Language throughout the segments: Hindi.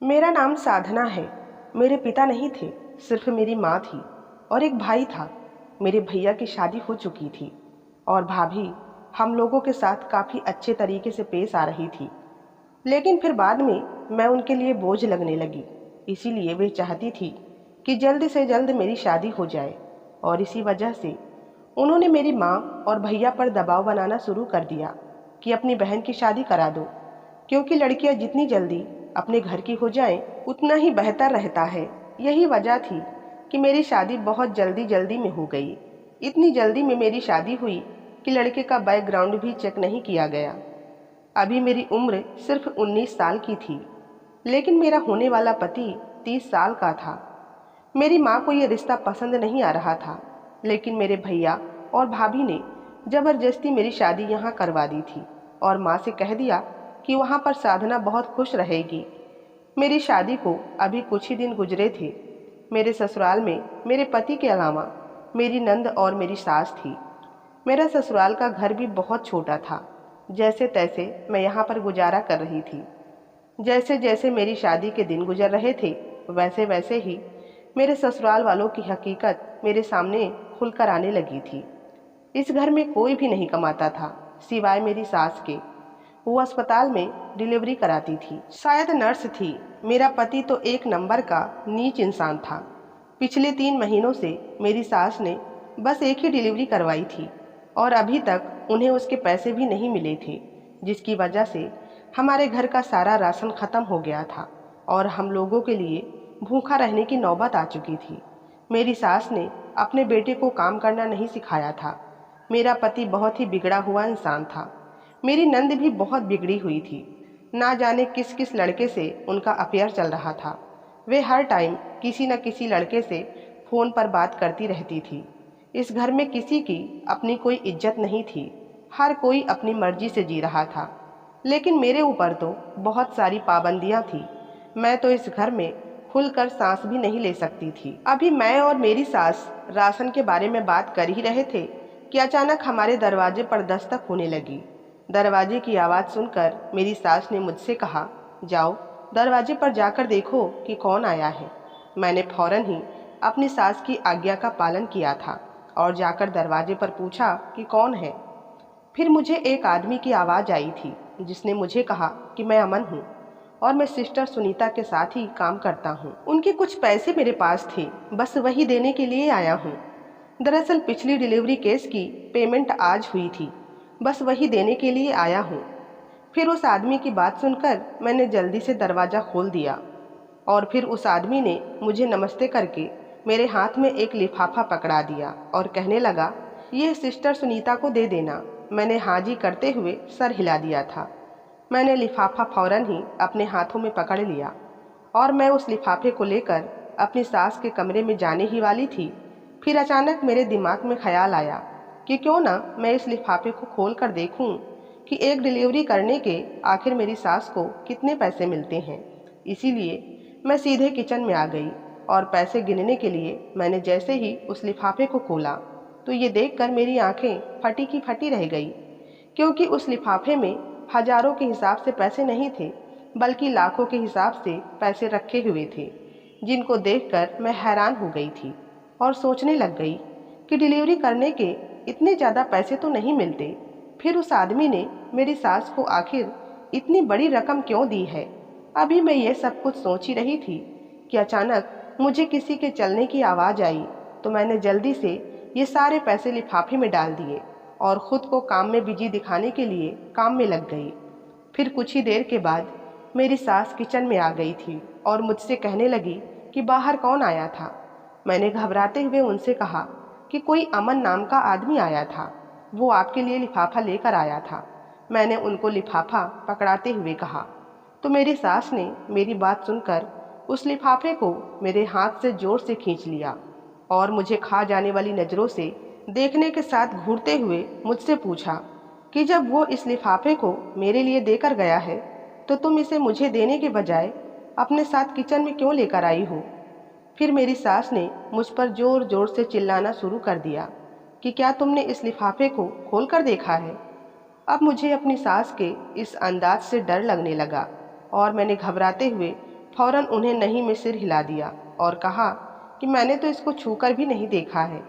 मेरा नाम साधना है। मेरे पिता नहीं थे, सिर्फ मेरी माँ थी और एक भाई था। मेरे भैया की शादी हो चुकी थी और भाभी हम लोगों के साथ काफ़ी अच्छे तरीके से पेश आ रही थी। लेकिन फिर बाद में मैं उनके लिए बोझ लगने लगी। इसीलिए वे चाहती थी कि जल्द से जल्द मेरी शादी हो जाए और इसी वजह से उन्होंने मेरी माँ और भैया पर दबाव बनाना शुरू कर दिया कि अपनी बहन की शादी करा दो, क्योंकि लड़कियां जितनी जल्दी अपने घर की हो जाएं उतना ही बेहतर रहता है। यही वजह थी कि मेरी शादी बहुत जल्दी जल्दी में हो गई। इतनी जल्दी में मेरी शादी हुई कि लड़के का बैकग्राउंड भी चेक नहीं किया गया। अभी मेरी उम्र सिर्फ 19 साल की थी, लेकिन मेरा होने वाला पति 30 साल का था। मेरी माँ को ये रिश्ता पसंद नहीं आ रहा था, लेकिन मेरे भैया और भाभी ने ज़बरदस्ती मेरी शादी यहाँ करवा दी थी और माँ से कह दिया कि वहाँ पर साधना बहुत खुश रहेगी। मेरी शादी को अभी कुछ ही दिन गुजरे थे। मेरे ससुराल में मेरे पति के अलावा मेरी नंद और मेरी सास थी। मेरा ससुराल का घर भी बहुत छोटा था। जैसे तैसे मैं यहाँ पर गुजारा कर रही थी। जैसे जैसे मेरी शादी के दिन गुजर रहे थे, वैसे वैसे ही मेरे ससुराल वालों की हकीकत मेरे सामने खुलकर आने लगी थी। इस घर में कोई भी नहीं कमाता था सिवाय मेरी सास के। वो अस्पताल में डिलीवरी कराती थी, शायद नर्स थी। मेरा पति तो एक नंबर का नीच इंसान था। पिछले 3 महीनों से मेरी सास ने बस एक ही डिलीवरी करवाई थी और अभी तक उन्हें उसके पैसे भी नहीं मिले थे, जिसकी वजह से हमारे घर का सारा राशन खत्म हो गया था और हम लोगों के लिए भूखा रहने की नौबत आ चुकी थी। मेरी सास ने अपने बेटे को काम करना नहीं सिखाया था। मेरा पति बहुत ही बिगड़ा हुआ इंसान था। मेरी नंद भी बहुत बिगड़ी हुई थी। ना जाने किस किस लड़के से उनका अफेयर चल रहा था। वे हर टाइम किसी न किसी लड़के से फ़ोन पर बात करती रहती थी। इस घर में किसी की अपनी कोई इज्जत नहीं थी। हर कोई अपनी मर्जी से जी रहा था, लेकिन मेरे ऊपर तो बहुत सारी पाबंदियां थी। मैं तो इस घर में खुलकर सांस भी नहीं ले सकती थी। अभी मैं और मेरी सास राशन के बारे में बात कर ही रहे थे कि अचानक हमारे दरवाजे पर दस्तक होने लगी। दरवाजे की आवाज़ सुनकर मेरी सास ने मुझसे कहा, जाओ दरवाजे पर जाकर देखो कि कौन आया है। मैंने फौरन ही अपनी सास की आज्ञा का पालन किया था और जाकर दरवाजे पर पूछा कि कौन है। फिर मुझे एक आदमी की आवाज़ आई थी, जिसने मुझे कहा कि मैं अमन हूँ और मैं सिस्टर सुनीता के साथ ही काम करता हूँ। उनके कुछ पैसे मेरे पास थे, बस वही देने के लिए आया हूँ। दरअसल पिछली डिलीवरी केस की पेमेंट आज हुई थी, बस वही देने के लिए आया हूँ। फिर उस आदमी की बात सुनकर मैंने जल्दी से दरवाज़ा खोल दिया और फिर उस आदमी ने मुझे नमस्ते करके मेरे हाथ में एक लिफाफा पकड़ा दिया और कहने लगा, ये सिस्टर सुनीता को दे देना। मैंने हाँ जी करते हुए सर हिला दिया था। मैंने लिफाफा फौरन ही अपने हाथों में पकड़ लिया और मैं उस लिफाफे को लेकर अपनी सास के कमरे में जाने ही वाली थी। फिर अचानक मेरे दिमाग में ख्याल आया कि क्यों ना मैं इस लिफाफे को खोल कर देखूं कि एक डिलीवरी करने के आखिर मेरी सास को कितने पैसे मिलते हैं। इसीलिए मैं सीधे किचन में आ गई और पैसे गिनने के लिए मैंने जैसे ही उस लिफाफे को खोला तो ये देखकर मेरी आंखें फटी की फटी रह गई, क्योंकि उस लिफाफे में हजारों के हिसाब से पैसे नहीं थे, बल्कि लाखों के हिसाब से पैसे रखे हुए थे, जिनको देखकर मैं हैरान हो गई थी और सोचने लग गई कि डिलीवरी करने के इतने ज़्यादा पैसे तो नहीं मिलते। फिर उस आदमी ने मेरी सास को आखिर इतनी बड़ी रकम क्यों दी है। अभी मैं ये सब कुछ सोच ही रही थी कि अचानक मुझे किसी के चलने की आवाज़ आई, तो मैंने जल्दी से ये सारे पैसे लिफाफे में डाल दिए और ख़ुद को काम में बिजी दिखाने के लिए काम में लग गई। फिर कुछ ही देर के बाद मेरी सास किचन में आ गई थी और मुझसे कहने लगी कि बाहर कौन आया था। मैंने घबराते हुए उनसे कहा कि कोई अमन नाम का आदमी आया था, वो आपके लिए लिफाफा लेकर आया था। मैंने उनको लिफाफा पकड़ाते हुए कहा, तो मेरी सास ने मेरी बात सुनकर उस लिफाफे को मेरे हाथ से जोर से खींच लिया और मुझे खा जाने वाली नज़रों से देखने के साथ घूरते हुए मुझसे पूछा कि जब वो इस लिफाफे को मेरे लिए देकर गया है तो तुम इसे मुझे देने के बजाय अपने साथ किचन में क्यों लेकर आई हो। फिर मेरी सास ने मुझ पर जोर जोर से चिल्लाना शुरू कर दिया कि क्या तुमने इस लिफाफे को खोल कर देखा है। अब मुझे अपनी सास के इस अंदाज से डर लगने लगा और मैंने घबराते हुए फौरन उन्हें नहीं में सिर हिला दिया और कहा कि मैंने तो इसको छूकर भी नहीं देखा है।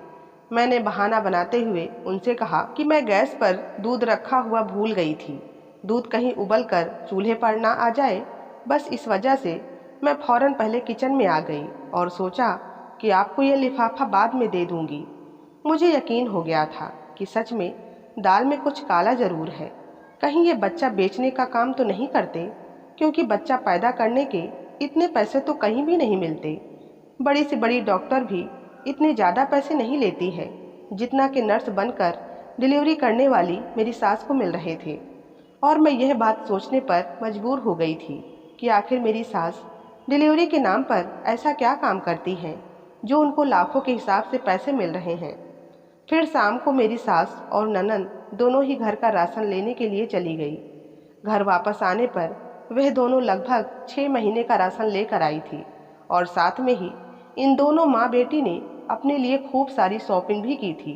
मैंने बहाना बनाते हुए उनसे कहा कि मैं गैस पर दूध रखा हुआ भूल गई थी, दूध कहीं उबल कर चूल्हे पर ना आ जाए, बस इस वजह से मैं फौरन पहले किचन में आ गई और सोचा कि आपको यह लिफाफा बाद में दे दूंगी। मुझे यकीन हो गया था कि सच में दाल में कुछ काला जरूर है। कहीं ये बच्चा बेचने का काम तो नहीं करते, क्योंकि बच्चा पैदा करने के इतने पैसे तो कहीं भी नहीं मिलते। बड़ी से बड़ी डॉक्टर भी इतने ज़्यादा पैसे नहीं लेती है जितना कि नर्स बनकर डिलीवरी करने वाली मेरी सास को मिल रहे थे। और मैं यह बात सोचने पर मजबूर हो गई थी कि आखिर मेरी सास डिलीवरी के नाम पर ऐसा क्या काम करती हैं जो उनको लाखों के हिसाब से पैसे मिल रहे हैं। फिर शाम को मेरी सास और ननंद दोनों ही घर का राशन लेने के लिए चली गई। घर वापस आने पर वह दोनों लगभग 6 महीने का राशन लेकर आई थी और साथ में ही इन दोनों माँ बेटी ने अपने लिए खूब सारी शॉपिंग भी की थी।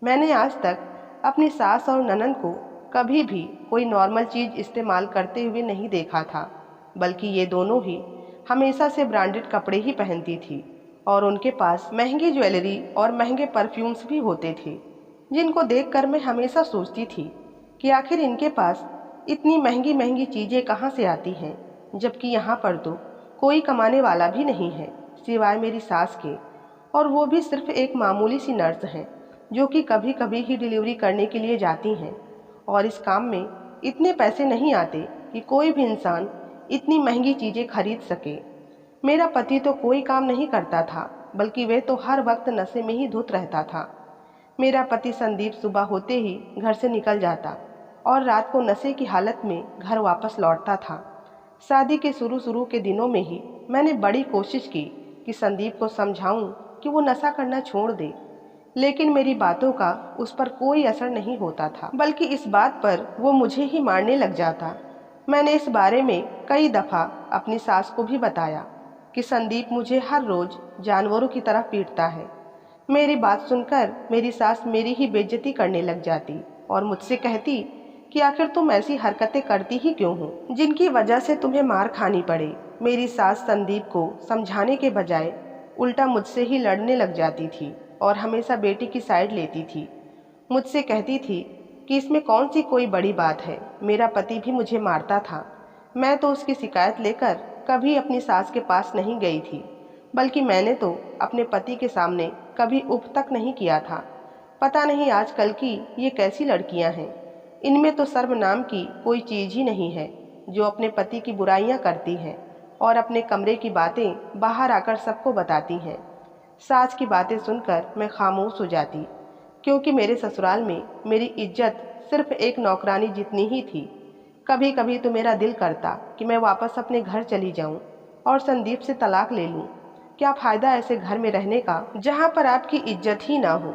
मैंने आज तक अपनी सास और ननंद को कभी भी कोई नॉर्मल चीज़ इस्तेमाल करते हुए नहीं देखा था, बल्कि ये दोनों ही हमेशा से ब्रांडेड कपड़े ही पहनती थी और उनके पास महंगी ज्वेलरी और महंगे परफ्यूम्स भी होते थे, जिनको देखकर मैं हमेशा सोचती थी कि आखिर इनके पास इतनी महंगी महंगी चीज़ें कहाँ से आती हैं, जबकि यहाँ पर तो कोई कमाने वाला भी नहीं है सिवाय मेरी सास के, और वो भी सिर्फ एक मामूली सी नर्स हैं जो कि कभी कभी ही डिलीवरी करने के लिए जाती हैं। और इस काम में इतने पैसे नहीं आते कि कोई भी इंसान इतनी महंगी चीज़ें खरीद सके। मेरा पति तो कोई काम नहीं करता था, बल्कि वे तो हर वक्त नशे में ही धुत रहता था। मेरा पति संदीप सुबह होते ही घर से निकल जाता और रात को नशे की हालत में घर वापस लौटता था। शादी के शुरू के दिनों में ही मैंने बड़ी कोशिश की कि संदीप को समझाऊं कि वो नशा करना छोड़ दे, लेकिन मेरी बातों का उस पर कोई असर नहीं होता था, बल्कि इस बात पर वो मुझे ही मारने लग जाता। मैंने इस बारे में कई दफ़ा अपनी सास को भी बताया कि संदीप मुझे हर रोज़ जानवरों की तरह पीटता है। मेरी बात सुनकर मेरी सास मेरी ही बेइज्जती करने लग जाती और मुझसे कहती कि आखिर तुम ऐसी हरकतें करती ही क्यों हो जिनकी वजह से तुम्हें मार खानी पड़े। मेरी सास संदीप को समझाने के बजाय उल्टा मुझसे ही लड़ने लग जाती थी और हमेशा बेटी की साइड लेती थी। मुझसे कहती थी कि इसमें कौन सी कोई बड़ी बात है, मेरा पति भी मुझे मारता था। मैं तो उसकी शिकायत लेकर कभी अपनी सास के पास नहीं गई थी, बल्कि मैंने तो अपने पति के सामने कभी उफ तक नहीं किया था। पता नहीं आजकल की ये कैसी लड़कियां हैं, इनमें तो शर्म नाम की कोई चीज़ ही नहीं है, जो अपने पति की बुराइयां करती हैं और अपने कमरे की बातें बाहर आकर सबको बताती हैं। सास की बातें सुनकर मैं खामोश हो जाती, क्योंकि मेरे ससुराल में मेरी इज्जत सिर्फ एक नौकरानी जितनी ही थी। कभी कभी तो मेरा दिल करता कि मैं वापस अपने घर चली जाऊं और संदीप से तलाक ले लूं। क्या फ़ायदा ऐसे घर में रहने का जहां पर आपकी इज्जत ही ना हो।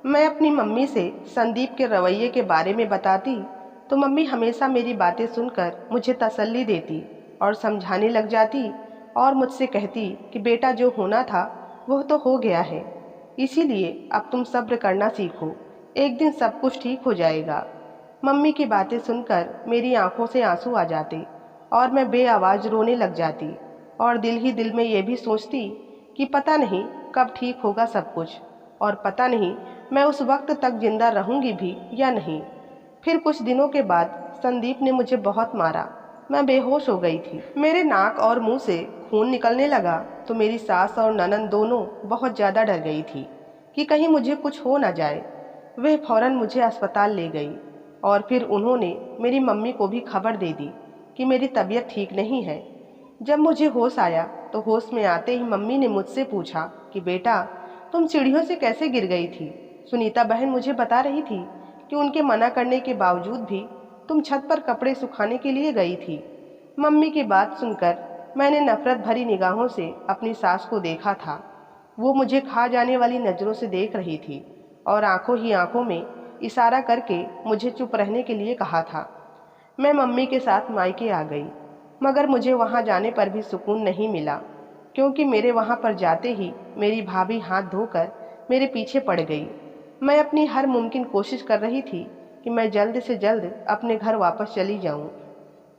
मैं अपनी मम्मी से संदीप के रवैये के बारे में बताती तो मम्मी हमेशा मेरी बातें सुनकर मुझे तसल्ली देती और समझाने लग जाती और मुझसे कहती कि बेटा जो होना था वह तो हो गया है, इसीलिए अब तुम सब्र करना सीखो, एक दिन सब कुछ ठीक हो जाएगा। मम्मी की बातें सुनकर मेरी आंखों से आंसू आ जाते और मैं बेआवाज़ रोने लग जाती और दिल ही दिल में ये भी सोचती कि पता नहीं कब ठीक होगा सब कुछ, और पता नहीं मैं उस वक्त तक जिंदा रहूंगी भी या नहीं। फिर कुछ दिनों के बाद संदीप ने मुझे बहुत मारा, मैं बेहोश हो गई थी। मेरे नाक और मुंह से खून निकलने लगा तो मेरी सास और ननंद दोनों बहुत ज़्यादा डर गई थी कि कहीं मुझे कुछ हो ना जाए। वह फौरन मुझे अस्पताल ले गई और फिर उन्होंने मेरी मम्मी को भी खबर दे दी कि मेरी तबीयत ठीक नहीं है। जब मुझे होश आया तो होश में आते ही मम्मी ने मुझसे पूछा कि बेटा तुम सीढ़ियों से कैसे गिर गई थी। सुनीता बहन मुझे बता रही थी कि उनके मना करने के बावजूद भी तुम छत पर कपड़े सुखाने के लिए गई थी। मम्मी की बात सुनकर मैंने नफरत भरी निगाहों से अपनी सास को देखा था। वो मुझे खा जाने वाली नज़रों से देख रही थी और आंखों ही आंखों में इशारा करके मुझे चुप रहने के लिए कहा था। मैं मम्मी के साथ मायके आ गई, मगर मुझे वहाँ जाने पर भी सुकून नहीं मिला, क्योंकि मेरे वहाँ पर जाते ही मेरी भाभी हाथ धोकर मेरे पीछे पड़ गई। मैं अपनी हर मुमकिन कोशिश कर रही थी कि मैं जल्द से जल्द अपने घर वापस चली जाऊँ।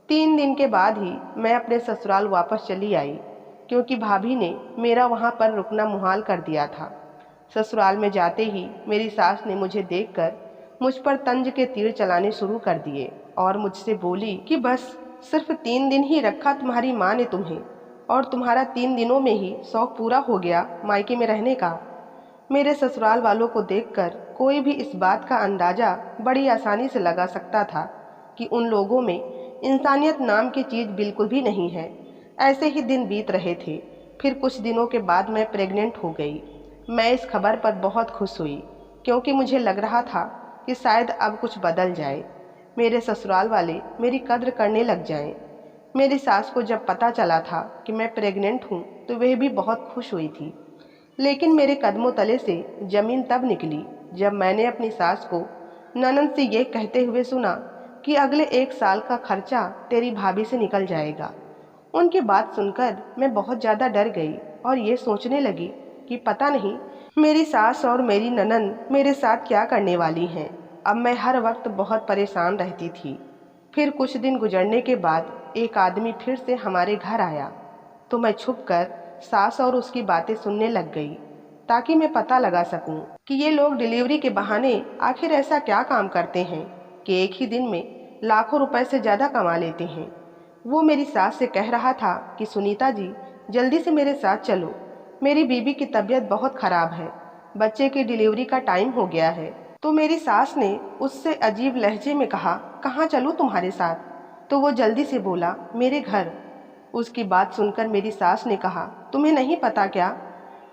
3 दिन के बाद ही मैं अपने ससुराल वापस चली आई, क्योंकि भाभी ने मेरा वहाँ पर रुकना मुहाल कर दिया था। ससुराल में जाते ही मेरी सास ने मुझे देखकर मुझ पर तंज के तीर चलाने शुरू कर दिए और मुझसे बोली कि बस सिर्फ 3 दिन ही रखा तुम्हारी माँ ने तुम्हें, और तुम्हारा 3 दिनों में ही शौक पूरा हो गया मायके में रहने का। मेरे ससुराल वालों को देखकर कोई भी इस बात का अंदाज़ा बड़ी आसानी से लगा सकता था कि उन लोगों में इंसानियत नाम की चीज़ बिल्कुल भी नहीं है। ऐसे ही दिन बीत रहे थे। फिर कुछ दिनों के बाद मैं प्रेग्नेंट हो गई। मैं इस खबर पर बहुत खुश हुई, क्योंकि मुझे लग रहा था कि शायद अब कुछ बदल जाए, मेरे ससुराल वाले मेरी कद्र करने लग जाएं। मेरी सास को जब पता चला था कि मैं प्रेग्नेंट हूँ तो वह भी बहुत खुश हुई थी। लेकिन मेरे कदमों तले से ज़मीन तब निकली जब मैंने अपनी सास को ननद से ये कहते हुए सुना कि अगले 1 साल का खर्चा तेरी भाभी से निकल जाएगा। उनकी बात सुनकर मैं बहुत ज़्यादा डर गई और ये सोचने लगी कि पता नहीं मेरी सास और मेरी ननद मेरे साथ क्या करने वाली हैं। अब मैं हर वक्त बहुत परेशान रहती थी। फिर कुछ दिन गुजरने के बाद एक आदमी फिर से हमारे घर आया, तो मैं छुपकर सास और उसकी बातें सुनने लग गई, ताकि मैं पता लगा सकूं कि ये लोग डिलीवरी के बहाने आखिर ऐसा क्या काम करते हैं कि एक ही दिन में लाखों रुपए से ज़्यादा कमा लेते हैं। वो मेरी सास से कह रहा था कि सुनीता जी, जल्दी से मेरे साथ चलो, मेरी बीबी की तबीयत बहुत ख़राब है, बच्चे की डिलीवरी का टाइम हो गया है। तो मेरी सास ने उससे अजीब लहजे में कहा, कहाँ चलूँ तुम्हारे साथ? तो वो जल्दी से बोला, मेरे घर। उसकी बात सुनकर मेरी सास ने कहा, तुम्हें नहीं पता क्या,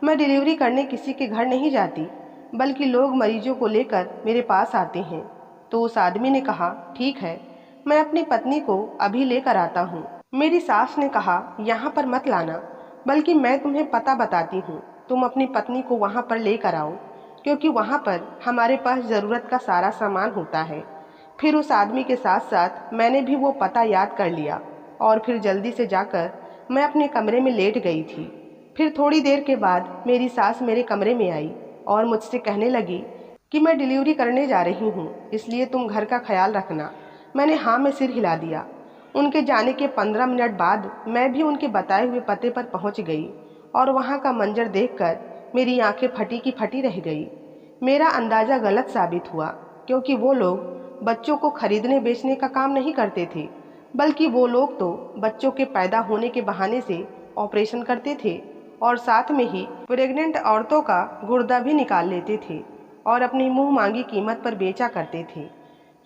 मैं डिलीवरी करने किसी के घर नहीं जाती, बल्कि लोग मरीजों को लेकर मेरे पास आते हैं। तो उस आदमी ने कहा, ठीक है, मैं अपनी पत्नी को अभी लेकर आता हूँ। मेरी सास ने कहा, यहाँ पर मत लाना, बल्कि मैं तुम्हें पता बताती हूँ, तुम अपनी पत्नी को वहाँ पर लेकर आओ, क्योंकि वहाँ पर हमारे पास ज़रूरत का सारा सामान होता है। फिर उस आदमी के साथ साथ मैंने भी वो पता याद कर लिया और फिर जल्दी से जाकर मैं अपने कमरे में लेट गई थी। फिर थोड़ी देर के बाद मेरी सास मेरे कमरे में आई और मुझसे कहने लगी कि मैं डिलीवरी करने जा रही हूँ, इसलिए तुम घर का ख्याल रखना। मैंने हाँ में सिर हिला दिया। उनके जाने के 15 मिनट बाद मैं भी उनके बताए हुए पते पर पहुँच गई और वहाँ का मंजर देखकर मेरी आंखें फटी की फटी रह गई। मेरा अंदाज़ा गलत साबित हुआ, क्योंकि वो लोग बच्चों को खरीदने बेचने का काम नहीं करते थे, बल्कि वो लोग तो बच्चों के पैदा होने के बहाने से ऑपरेशन करते थे और साथ में ही प्रेग्नेंट औरतों का गुर्दा भी निकाल लेते थे और अपनी मुंह मांगी कीमत पर बेचा करते थे।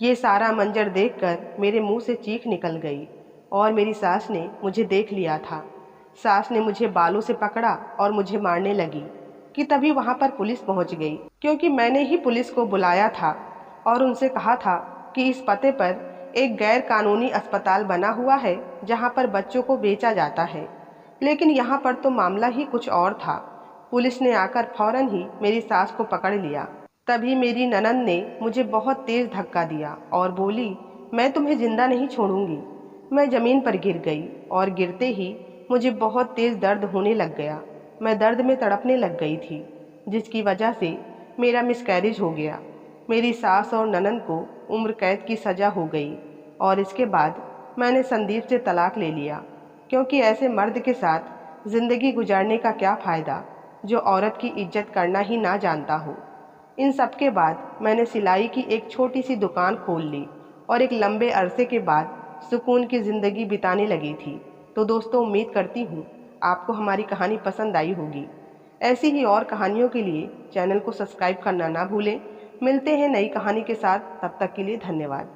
ये सारा मंजर देखकर मेरे मुंह से चीख निकल गई और मेरी सास ने मुझे देख लिया था। सास ने मुझे बालों से पकड़ा और मुझे मारने लगी कि तभी वहाँ पर पुलिस पहुँच गई, क्योंकि मैंने ही पुलिस को बुलाया था और उनसे कहा था कि इस पते पर एक गैर कानूनी अस्पताल बना हुआ है जहाँ पर बच्चों को बेचा जाता है। लेकिन यहाँ पर तो मामला ही कुछ और था। पुलिस ने आकर फौरन ही मेरी सास को पकड़ लिया। तभी मेरी ननद ने मुझे बहुत तेज़ धक्का दिया और बोली, मैं तुम्हें जिंदा नहीं छोड़ूंगी। मैं ज़मीन पर गिर गई और गिरते ही मुझे बहुत तेज़ दर्द होने लग गया। मैं दर्द में तड़पने लग गई थी, जिसकी वजह से मेरा मिसकैरेज हो गया। मेरी सास और ननद को उम्र कैद की सज़ा हो गई और इसके बाद मैंने संदीप से तलाक ले लिया, क्योंकि ऐसे मर्द के साथ ज़िंदगी गुजारने का क्या फ़ायदा जो औरत की इज्जत करना ही ना जानता हो। इन सब के बाद मैंने सिलाई की एक छोटी सी दुकान खोल ली और एक लंबे अरसे के बाद सुकून की ज़िंदगी बिताने लगी थी। तो दोस्तों, उम्मीद करती हूँ आपको हमारी कहानी पसंद आई होगी। ऐसी ही और कहानियों के लिए चैनल को सब्सक्राइब करना ना भूलें। मिलते हैं नई कहानी के साथ, तब तक के लिए धन्यवाद।